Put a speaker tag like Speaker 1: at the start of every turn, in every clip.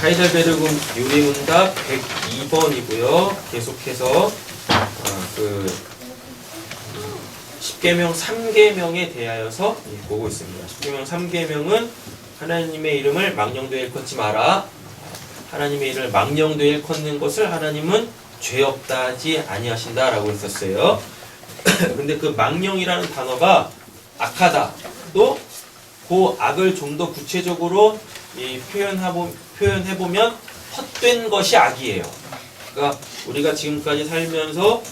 Speaker 1: 하이델베르그 유리문답 102번이고요. 계속해서 그 10계명 3계명에 대하여서 보고 있습니다. 10계명 3계명은 하나님의 이름을 망령되이 일컫지 마라. 하나님의 이름을 망령되이 일컫는 것을 하나님은 죄 없다 하지 아니하신다라고 했었어요. 근데 그 망령이라는 단어가 악하다. 또 그 악을 좀 더 구체적으로 표현해보면 헛된 것이 악이에요. 그러니까 우리가 지금까지 살면서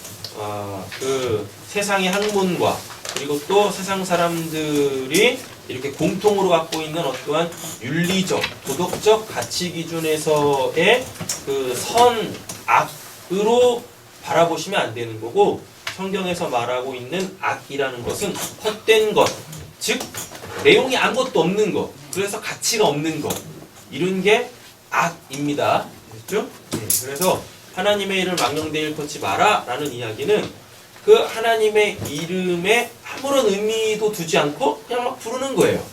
Speaker 1: 그 세상의 학문과 그리고 또 세상 사람들이 이렇게 공통으로 갖고 있는 어떠한 윤리적, 도덕적 가치 기준에서의 그 선, 악으로 바라보시면 안 되는 거고, 성경에서 말하고 있는 악이라는 것은 헛된 것, 즉 내용이 아무것도 없는 것, 그래서 가치가 없는 것, 이런 게 악입니다. 됐죠? 네, 그래서 하나님의 이름을 망령되이 일컫지 마라 라는 이야기는 그 하나님의 이름에 아무런 의미도 두지 않고 그냥 막 부르는 거예요.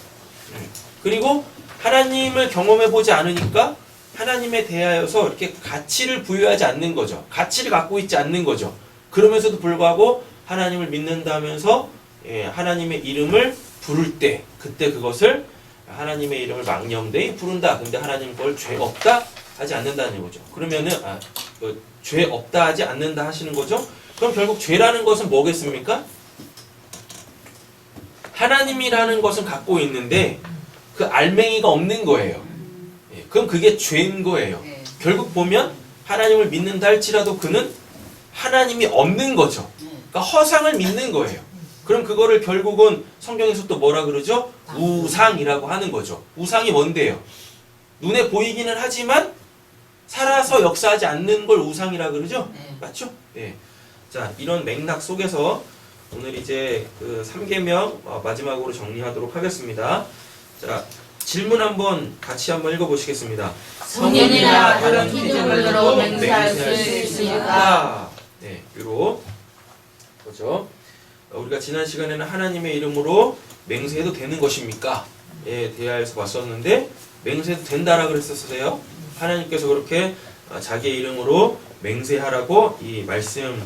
Speaker 1: 그리고 하나님을 경험해보지 않으니까 하나님에 대하여서 이렇게 가치를 부여하지 않는 거죠. 가치를 갖고 있지 않는 거죠. 그러면서도 불구하고 하나님을 믿는다면서 하나님의 이름을 부를 때, 그때 그것을 하나님의 이름을 망령되이 부른다. 근데 하나님 그걸 죄 없다 하지 않는다는 거죠. 그러면은 죄 없다 하지 않는다 하시는 거죠. 그럼 결국 죄라는 것은 뭐겠습니까? 하나님이라는 것은 갖고 있는데 그 알맹이가 없는 거예요. 그럼 그게 죄인 거예요. 결국 보면 하나님을 믿는다 할지라도 그는 하나님이 없는 거죠. 그러니까 허상을 믿는 거예요. 그럼 그거를 결국은 성경에서 또 뭐라 그러죠? 우상이라고 하는 거죠. 우상이 뭔데요? 눈에 보이기는 하지만 살아서 역사하지 않는 걸 우상이라 그러죠? 맞죠? 예. 자, 이런 맥락 속에서 오늘 이제 그 3계명 마지막으로 정리하도록 하겠습니다. 자, 질문 한번 같이 한번 읽어보시겠습니다.
Speaker 2: 성년이나 다른 피조물로 맹세할 수 있습니까?
Speaker 1: 네, 요로 그죠? 우리가 지난 시간에는 하나님의 이름으로 맹세해도 되는 것입니까? 에 대하여서 봤었는데 맹세해도 된다라 그랬었어요. 하나님께서 그렇게 자기의 이름으로 맹세하라고 이 말씀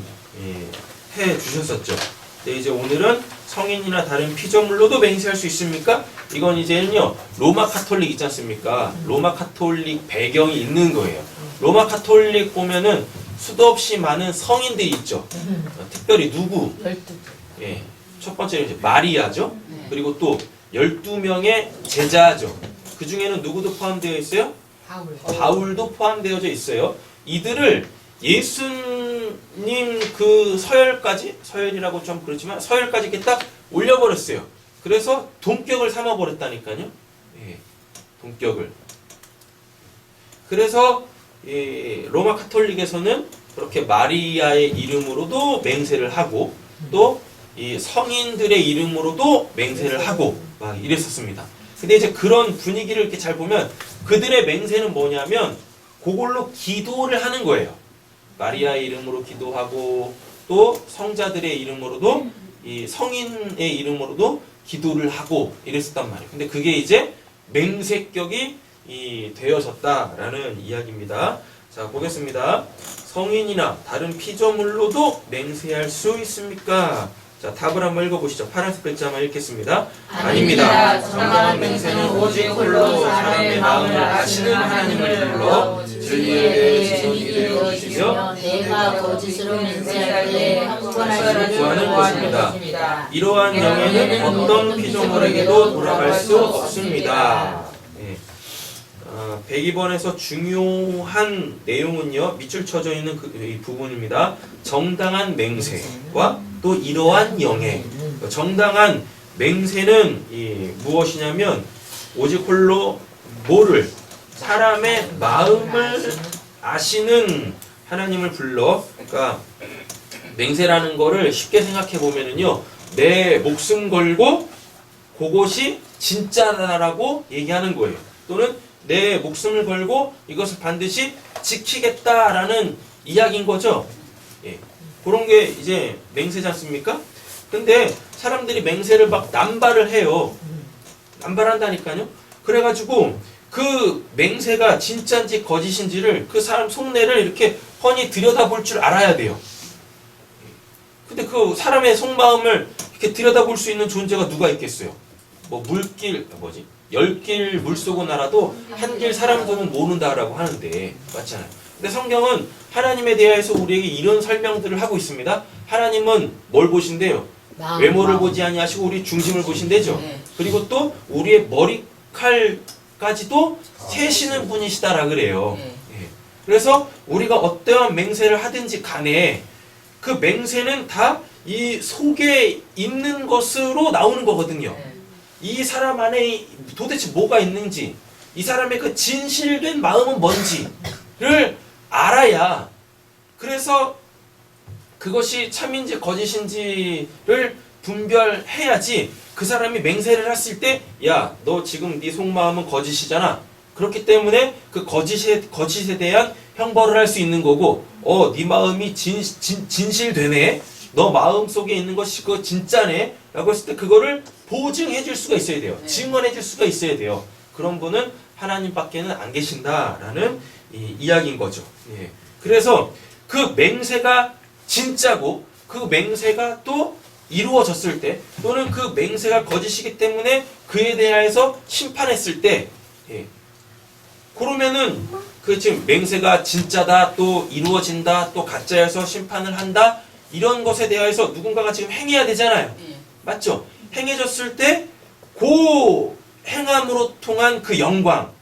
Speaker 1: 해 주셨었죠. 근데 이제 오늘은 성인이나 다른 피조물로도 맹세할 수 있습니까? 이건 이제는요 로마 카톨릭 있지 않습니까? 로마 카톨릭 배경이 있는 거예요. 로마 카톨릭 보면은 수도 없이 많은 성인들이 있죠. 특별히 누구?
Speaker 2: 12.
Speaker 1: 예, 첫 번째는 이제 마리아죠. 그리고 또 12명의 제자죠. 그 중에는 누구도 포함되어 있어요? 바울도 포함되어져 있어요. 이들을 예수님 그 서열까지, 서열이라고 좀 그렇지만 서열까지 이렇게 딱 올려버렸어요. 그래서 동격을 삼아버렸다니까요. 예, 동격을. 그래서 로마 카톨릭에서는 그렇게 마리아의 이름으로도 맹세를 하고 또 이 성인들의 이름으로도 맹세를 하고 막 이랬었습니다. 근데 이제 그런 분위기를 이렇게 잘 보면 그들의 맹세는 뭐냐면 그걸로 기도를 하는 거예요. 마리아의 이름으로 기도하고 또 성자들의 이름으로도 이 성인의 이름으로도 기도를 하고 이랬었단 말이에요. 근데 그게 이제 맹세격이 되어졌다라는 이야기입니다. 자, 보겠습니다. 성인이나 다른 피조물로도 맹세할 수 있습니까? 자, 답을 한번 읽어보시죠. 파란색 글자만 읽겠습니다. 아닙니다. 정당한 맹세는 오직 홀로 사람의 마음을 아시는 하나님을 불러 진리에 대해 지속이 되어 주시며
Speaker 2: 내가 거짓으로 맹세할 때 항구하는
Speaker 1: 구하는 것입니다. 이러한 영예는 어떤 피조물에게도 돌아갈 수 없습니다. 102번에서 중요한 내용은요, 밑줄 쳐져 있는 이 부분입니다. 정당한 맹세와 또 이러한 영예. 정당한 맹세는 무엇이냐면 오직 홀로 뭐를? 사람의 마음을 아시는 하나님을 불러. 그러니까 맹세라는 거를 쉽게 생각해 보면은요, 내 목숨 걸고 그것이 진짜다라고 얘기하는 거예요. 또는 내 목숨을 걸고 이것을 반드시 지키겠다라는 이야기인 거죠. 예. 그런 게 이제 맹세지 않습니까? 근데 사람들이 맹세를 막 남발을 해요. 남발한다니까요. 그래가지고 그 맹세가 진짜인지 거짓인지를 그 사람 속내를 이렇게 훤히 들여다볼 줄 알아야 돼요. 근데 그 사람의 속마음을 이렇게 들여다볼 수 있는 존재가 누가 있겠어요? 뭐 물길 뭐지? 10길 물속은 알아도 한 길 사람들은 모른다라고 하는데 맞잖아요. 근데 성경은 하나님에 대해서 우리에게 이런 설명들을 하고 있습니다. 하나님은 뭘 보신대요? 외모를 보지 아니하시고 우리 중심을 보신대죠. 그리고 또 우리의 머리칼까지도 세시는 분이시다라 그래요. 예. 그래서 우리가 어떠한 맹세를 하든지 간에 그 맹세는 다 이 속에 있는 것으로 나오는 거거든요. 이 사람 안에 도대체 뭐가 있는지, 이 사람의 그 진실된 마음은 뭔지를 알아야, 그래서 그것이 참인지 거짓인지를 분별해야지 그 사람이 맹세를 했을 때, 야, 너 지금 네 속마음은 거짓이잖아. 그렇기 때문에 그 거짓에 대한 형벌을 할 수 있는 거고, 네 마음이 진실되네. 너 마음 속에 있는 것이 그거 진짜네. 라고 했을 때 그거를 보증해 줄 수가 있어야 돼요. 증언해 줄 수가 있어야 돼요. 그런 분은 하나님밖에는 안 계신다라는 이야기인 거죠. 예. 그래서 그 맹세가 진짜고 그 맹세가 또 이루어졌을 때 또는 그 맹세가 거짓이기 때문에 그에 대해서 심판했을 때 그러면은 그 지금 맹세가 진짜다 또 이루어진다 또 가짜여서 심판을 한다 이런 것에 대해서 누군가가 지금 행해야 되잖아요. 맞죠? 행해졌을 때 그 행함으로 통한 그 영광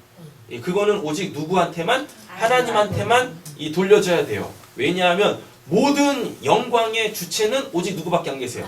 Speaker 1: 그거는 오직 누구한테만 하나님한테만 돌려줘야 돼요. 왜냐하면 모든 영광의 주체는 오직 누구밖에 안 계세요?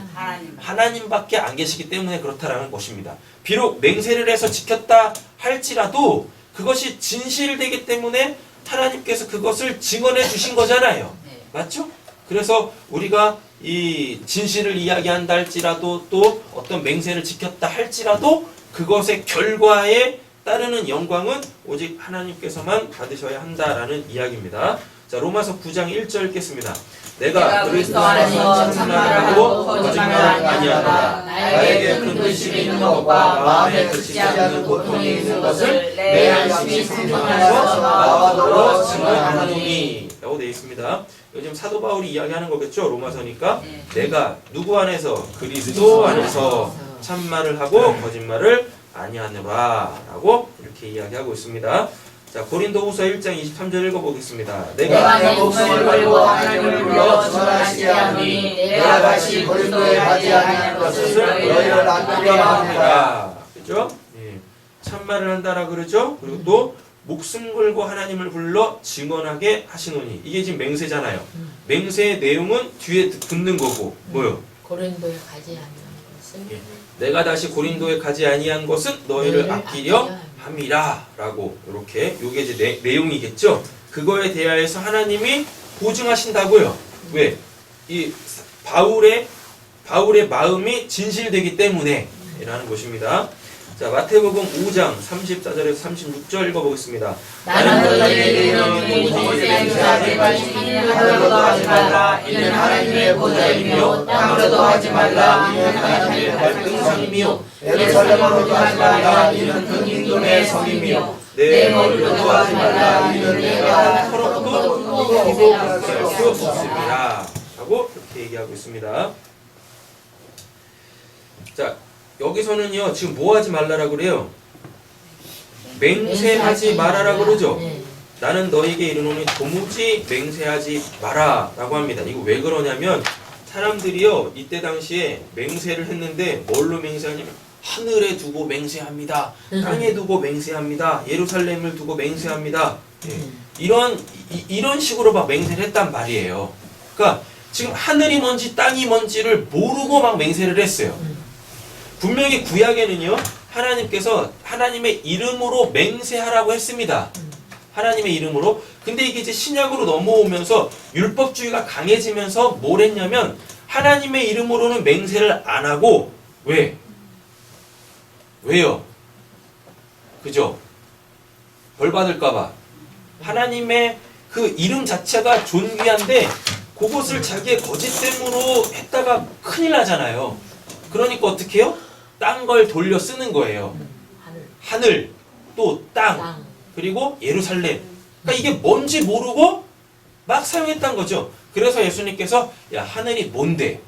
Speaker 1: 하나님밖에 안 계시기 때문에 그렇다라는 것입니다. 비록 맹세를 해서 지켰다 할지라도 그것이 진실되기 때문에 하나님께서 그것을 증언해 주신 거잖아요. 맞죠? 그래서 우리가 이 진실을 이야기한다 할지라도 또 어떤 맹세를 지켰다 할지라도 그것의 결과에 따르는 영광은 오직 하나님께서만 받으셔야 한다라는 이야기입니다. 자, 로마서 9장 1절 읽겠습니다. 내가 그리스도 안에서 참말을 하고 거짓말을 아니하노라. 나에게 큰 근심이 있는 것과 마음에 그치지 않는 고통이 있는 것을 내 안심이 생존하여서 나와 더불어 증언하노니 라고 되어 있습니다. 요즘 사도 바울이 이야기하는 거겠죠. 로마서니까 내가 누구 안에서? 그리스도 안에서 참말을 하고 거짓말을 아니하노라 라고 이렇게 이야기하고 있습니다. 자, 고린도후서 1장 23절 읽어보겠습니다.
Speaker 2: 내가 내 목숨을 걸고 하나님을 불러 전하시지 않으니 내가 다시 고린도에 가지 아니한 것을 너희를 안두려 합니다.
Speaker 1: 그죠? 예. 참말을 한다라 그러죠. 그리고 또 목숨 걸고 하나님을 불러 증언하게 하시노니 이게 지금 맹세잖아요. 맹세의 내용은 뒤에 붙는 거고 뭐요?
Speaker 2: 고린도에 가지 아니한 것은
Speaker 1: 예. 내가 다시 고린도에 가지 아니한 것은 너희를 아끼려 함이라 라고 이렇게 요게 이제 내용이겠죠. 그거에 대하여서 하나님이 보증하신다고요. 왜? 이 바울의 마음이 진실되기 때문에 라는 것입니다. 자, 마태복음 5장 34절에서 36절 읽어보겠습니다.
Speaker 2: 나는 너희에게 이르노니 맹세하지 말지니 하늘로도 하지 말라. 이는 하나님의 보좌이며 땅으로도 하지 말라. 이는 하나님의 발등상이며 예루살렘으로도 하지 말라. 이는 근인도의 성이며 내 머리로도 하지 말라. 이는 내가 털어도 피고 수 없습니다. 라고 이렇게 얘기하고 있습니다. 자, 여기서는요 지금 뭐 하지 말라라 그래요? 맹세하지 말아라 그러죠. 나는 너에게 이르노니 도무지 맹세하지 마라 라고 합니다. 이거 왜 그러냐면 사람들이요 이때 당시에 맹세를 했는데 뭘로 맹세하냐면 하늘에 두고 맹세합니다. 땅에 두고 맹세합니다. 예루살렘을 두고 맹세합니다. 이런 식으로 막 맹세를 했단 말이에요. 그러니까 지금 하늘이 뭔지 땅이 뭔지를 모르고 막 맹세를 했어요. 분명히 구약에는요 하나님께서 하나님의 이름으로 맹세하라고 했습니다. 하나님의 이름으로. 근데 이게 이제 신약으로 넘어오면서 율법주의가 강해지면서 뭘 했냐면 하나님의 이름으로는 맹세를 안 하고 왜요? 그죠? 벌 받을까봐. 하나님의 그 이름 자체가 존귀한데 그것을 자기의 거짓됨으로 했다가 큰일 나잖아요. 그러니까 어떻게 해요? 딴 걸 돌려 쓰는 거예요. 하늘.
Speaker 1: 또 땅, 그리고 예루살렘. 그러니까 이게 뭔지 모르고 막 사용했던 거죠. 그래서 예수님께서 야, 하늘이 뭔데?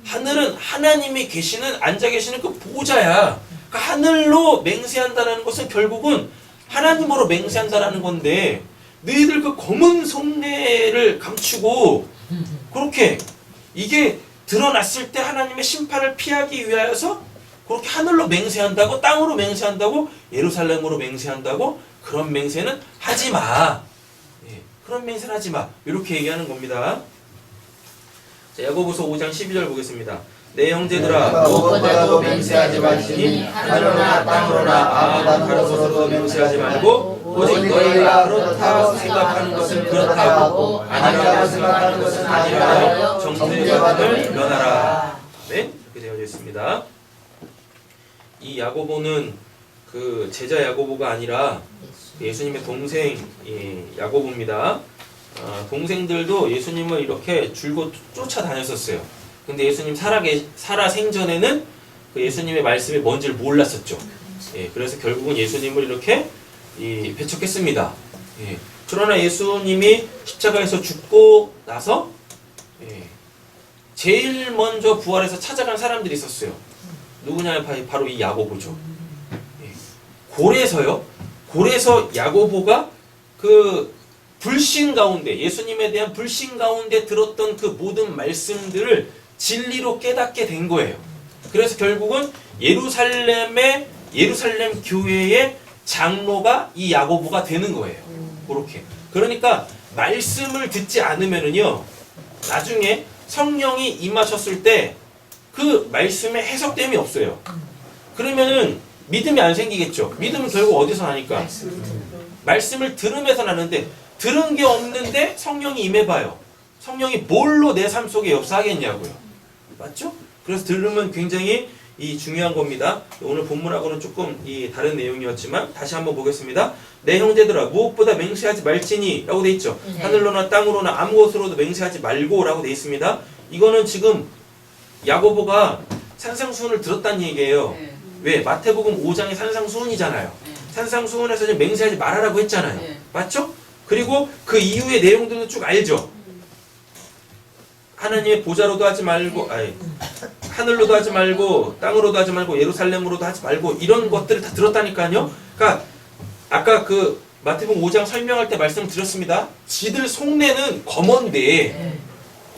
Speaker 1: 하늘은 하나님이 계시는, 앉아 계시는 그 보좌야. 그러니까 하늘로 맹세한다는 것은 결국은 하나님으로 맹세한다는 건데, 너희들 그 검은 속내를 감추고 그렇게 이게 드러났을 때 하나님의 심판을 피하기 위하여서 그렇게 하늘로 맹세한다고, 땅으로 맹세한다고, 예루살렘으로 맹세한다고, 그런 맹세는 하지 마. 예, 그런 맹세는 하지 마. 이렇게 얘기하는 겁니다. 자, 야고보서 5장 12절 보겠습니다. 내 형제들아,
Speaker 3: 무엇보다도 맹세하지 말지니 하늘로나 땅으로나 아무나 가로서도 맹세하지 말고
Speaker 1: 오직 너희가 그렇다 생각하는 것은 그렇다고 아니라고 생각하는 것은 아니라고 정죄받음을 면하라. 네, 이렇게 되어져 있습니다. 이 야고보는 그 제자 야고보가 아니라 예수님의 동생 야고보입니다. 동생들도 예수님을 이렇게 줄곧 쫓아다녔었어요. 근데 예수님 살아 생전에는 그 예수님의 말씀이 뭔지를 몰랐었죠. 예, 그래서 결국은 예수님을 이렇게 배척했습니다. 예, 그러나 예수님이 십자가에서 죽고 나서 제일 먼저 부활해서 찾아간 사람들이 있었어요. 누구냐? 바로 이 야고보죠. 예, 고래에서 야고보가 그 불신 가운데, 예수님에 대한 불신 가운데 들었던 그 모든 말씀들을 진리로 깨닫게 된 거예요. 그래서 결국은 예루살렘 교회의 장로가 이 야고보가 되는 거예요. 그렇게. 그러니까 말씀을 듣지 않으면은요, 나중에 성령이 임하셨을 때 그 말씀의 해석됨이 없어요. 그러면은 믿음이 안 생기겠죠. 믿음은 결국 어디서 나니까? 말씀을 들으면서 나는데, 들은 게 없는데 성령이 임해봐요. 성령이 뭘로 내 삶 속에 역사하겠냐고요. 맞죠? 그래서 들으면 굉장히 중요한 겁니다. 오늘 본문하고는 조금 다른 내용이었지만 다시 한번 보겠습니다. 내 형제들아, 무엇보다 맹세하지 말지니 라고 돼 있죠. 하늘로나 땅으로나 아무것으로도 맹세하지 말고 라고 돼 있습니다. 이거는 지금 야고보가 산상수훈을 들었다는 얘기예요. 왜? 마태복음 5장이 산상수훈이잖아요. 산상수훈에서 지금 맹세하지 말아라고 했잖아요. 맞죠? 그리고 그 이후의 내용들도 쭉 알죠. 하나님의 보좌로도 하지 말고, 하늘로도 하지 말고, 땅으로도 하지 말고, 예루살렘으로도 하지 말고, 이런 것들을 다 들었다니까요. 그러니까 아까 그 마태복음 5장 설명할 때 말씀드렸습니다. 지들 속내는 검은데,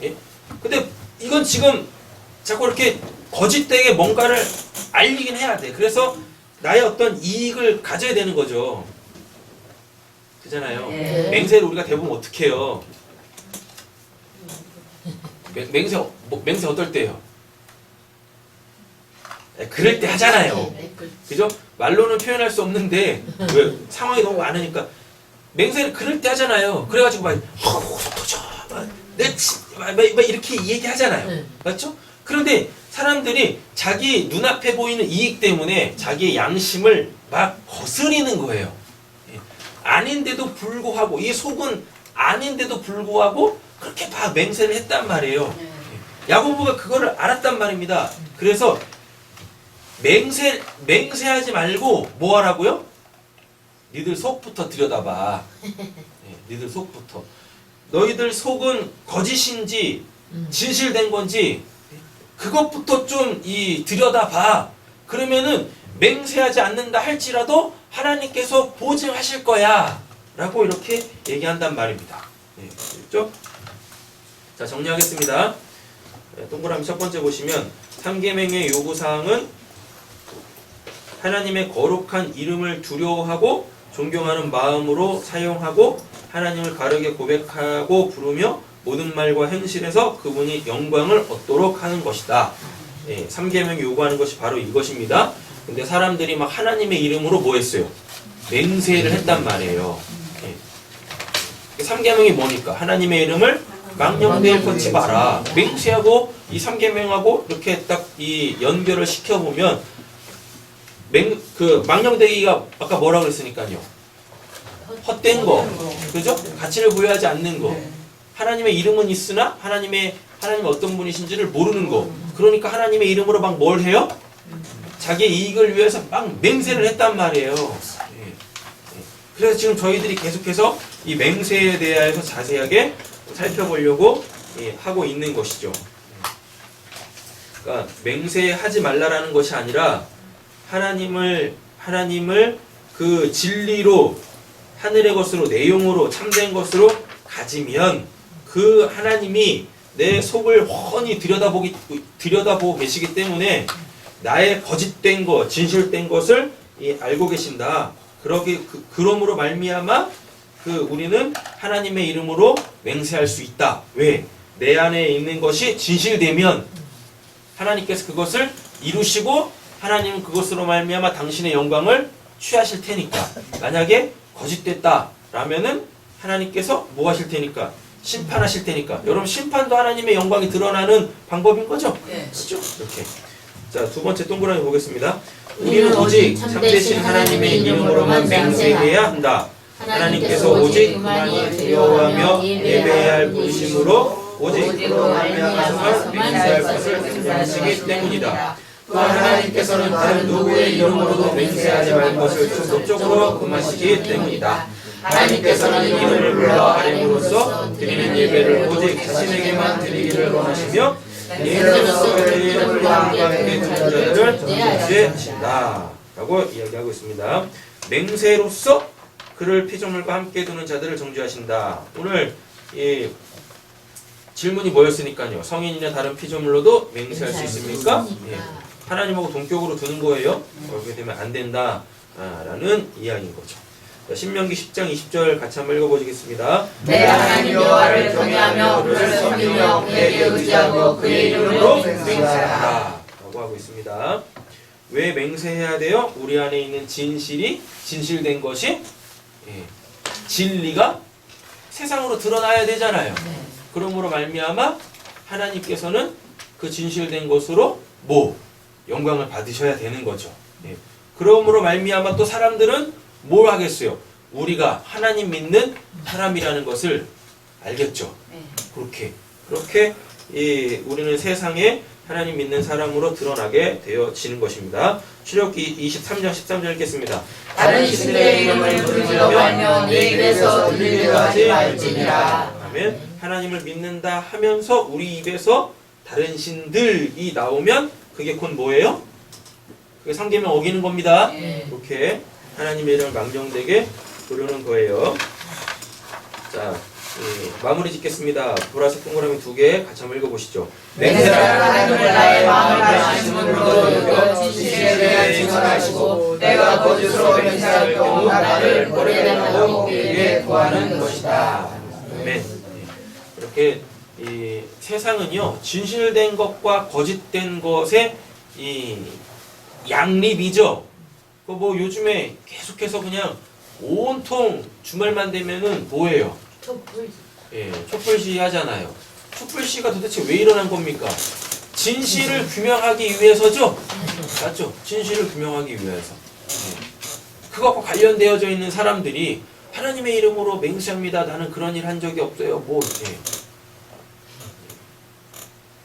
Speaker 1: 예? 근데 이건 지금 자꾸 이렇게 거짓되게 뭔가를 알리긴 해야 돼. 그래서 나의 어떤 이익을 가져야 되는 거죠. 그잖아요. 맹세를 우리가 대부분 어떻게 해요? 맹세 어떨 때요? 그럴 때 하잖아요. 그죠? 말로는 표현할 수 없는데 왜? 상황이 너무 많으니까 맹세를 그럴 때 하잖아요. 그래가지고 막 이렇게 얘기하잖아요. 맞죠? 그런데 사람들이 자기 눈앞에 보이는 이익 때문에 자기의 양심을 막 거스리는 거예요. 아닌데도 불구하고, 이 속은 아닌데도 불구하고 그렇게 막 맹세를 했단 말이에요. 야고보가 그거를 알았단 말입니다. 그래서 맹세하지 말고 뭐 하라고요? 니들 속부터 들여다봐. 니들 속부터. 너희들 속은 거짓인지 진실된 건지 그것부터 좀 들여다봐. 그러면은 맹세하지 않는다 할지라도 하나님께서 보증하실 거야 라고 이렇게 얘기한단 말입니다. 그렇죠? 자, 정리하겠습니다. 동그라미 첫 번째 보시면 3계명의 요구사항은 하나님의 거룩한 이름을 두려워하고 존경하는 마음으로 사용하고 하나님을 바르게 고백하고 부르며 모든 말과 행실에서 그분이 영광을 얻도록 하는 것이다. 3계명이 요구하는 것이 바로 이것입니다. 근데 사람들이 막 하나님의 이름으로 뭐 했어요? 맹세를 했단 말이에요. 3계명이 뭐니까? 하나님의 이름을 망령되이 걷지 마라. 맹세하고 이 3계명하고 이렇게 딱 연결을 시켜보면 망령되이가 아까 뭐라 그랬으니까요? 헛된 거, 그죠? 가치를 부여하지 않는 거. 하나님의 이름은 있으나 하나님이 어떤 분이신지를 모르는 거. 그러니까 하나님의 이름으로 막 뭘 해요? 자기의 이익을 위해서 막 맹세를 했단 말이에요. 그래서 지금 저희들이 계속해서 이 맹세에 대해서 자세하게 살펴보려고 하고 있는 것이죠. 그러니까 맹세하지 말라라는 것이 아니라 하나님을 그 진리로 하늘의 것으로 내용으로 참된 것으로 가지면 그 하나님이 내 속을 훤히 들여다보고 계시기 때문에 나의 거짓된 것, 진실된 것을 알고 계신다. 그러므로 말미암아 우리는 하나님의 이름으로 맹세할 수 있다. 왜? 내 안에 있는 것이 진실되면 하나님께서 그것을 이루시고 하나님은 그것으로 말미암아 당신의 영광을 취하실 테니까. 만약에 거짓됐다 라면은 하나님께서 뭐 하실 테니까? 심판하실 테니까. 여러분 심판도 하나님의 영광이 드러나는 방법인 거죠?
Speaker 4: 네.
Speaker 1: 그렇죠? 이렇게. 자, 두 번째 동그라미 보겠습니다. 우리는 오직 참되신 하나님의 이름으로만 맹세해야 한다. 하나님께서 오직 그만이 두려워하며 예배해야 할 분이시므로 오직 그로 말미암아서만 맹세할 것을 생각하시기 때문이다. 또한 하나님께서는 다른 누구의 이름으로도 맹세하지 말 것을 충동적으로 금하시기 때문이다. 하나님께서는 이름을 불러 아뢰므로써 드리는 예배를 오직 자신에게만 드리기를 원하시며 예배로서 드리는 불과 함께 드는 자들을 정죄하신다 라고 이야기하고 있습니다. 맹세로서 그를 피조물과 함께 두는 자들을 정죄하신다. 오늘 질문이 뭐였으니까요. 성인이나 다른 피조물로도 맹세할 수 있습니까? 하나님하고 동격으로 두는 거예요. 그렇게 되면 안 된다 라는 이야기인 거죠. 자, 신명기 10장 20절 같이 한번 읽어보시겠습니다.
Speaker 4: 내가 하나님 여호와를 경외하며 그를 섬기며 그에게 의지하고 그의 이름으로
Speaker 1: 맹세하라 라고 하고 있습니다. 왜 맹세해야 돼요? 우리 안에 있는 진실된 것이 진리가 세상으로 드러나야 되잖아요. 그러므로 말미암아 하나님께서는 그 진실된 것으로 영광을 받으셔야 되는 거죠. 그러므로 말미암아 또 사람들은 뭘 하겠어요? 우리가 하나님 믿는 사람이라는 것을 알겠죠. 그렇게 우리는 세상에 하나님 믿는 사람으로 드러나게 되어지는 것입니다. 출애굽기 23장 13절 읽겠습니다.
Speaker 4: 다른 신들의 이름을 부르지도 말며 내 입에서 들리려 하지 말지니라.
Speaker 1: 아멘. 하나님을 믿는다 하면서 우리 입에서 다른 신들이 나오면 그게 곧 뭐예요? 그게 상계명 어기는 겁니다. 이렇게 하나님의 이름을 망정되게 부르는 거예요. 자, 마무리 짓겠습니다. 보라색 동그라미 2개 같이 한번 읽어보시죠.
Speaker 4: 맹세하는 하나님을 나의 마음을 아시는으로 여겨 진실에 대한 증언하시고 내가 거짓으로 맹세할 경우 나를 버리려고 그에게 구하는 것이다.
Speaker 1: 아멘. 이렇게 이 세상은요 진실된 것과 거짓된 것의 이 양립이죠. 뭐 요즘에 계속해서 그냥 온통 주말만 되면은 뭐예요? 촛불시 하잖아요. 촛불시가 도대체 왜 일어난 겁니까? 진실을 규명하기 위해서죠. 맞죠? 진실을 규명하기 위해서. 그것과 관련되어져 있는 사람들이 하나님의 이름으로 맹세합니다. 나는 그런 일 한 적이 없어요.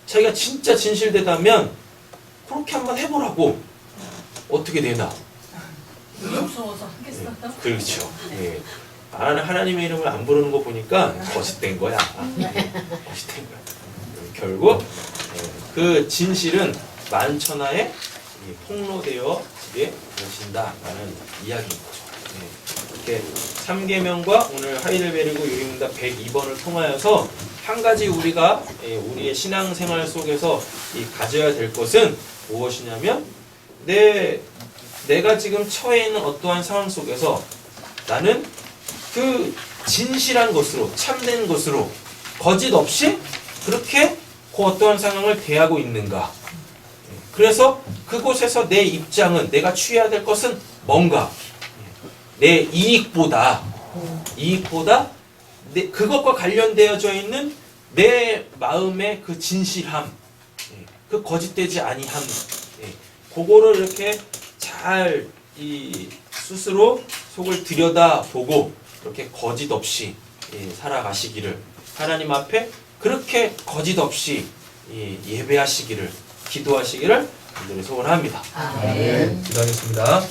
Speaker 1: 자기가 진짜 진실되다면 그렇게 한번 해보라고. 어떻게 되나?
Speaker 4: 무서워서 하겠어요?
Speaker 1: 그렇죠. 하나님의 이름을 안 부르는 거 보니까 거짓된 거야. 거짓된 거야. 결국 그 진실은 만천하에 폭로되어지게 되신다라는 이야기인 거죠. 이렇게 3계명과 오늘 하이델베르그 유리문답 102번을 통하여서 한 가지 우리가 우리의 신앙생활 속에서 가져야 될 것은 무엇이냐면 내가 지금 처해 있는 어떠한 상황 속에서 나는 그 진실한 것으로 참된 것으로 거짓 없이 그렇게 그 어떠한 상황을 대하고 있는가. 그래서 그곳에서 내 입장은 내가 취해야 될 것은 뭔가 내 이익보다 그것과 관련되어져 있는 내 마음의 그 진실함, 그 거짓되지 아니함, 그거를 이렇게 잘 스스로 속을 들여다보고 이렇게 거짓 없이 살아가시기를 하나님 앞에 그렇게 거짓 없이 예배하시기를 기도하시기를 간절히 소원합니다.
Speaker 4: 네.
Speaker 1: 기도하겠습니다.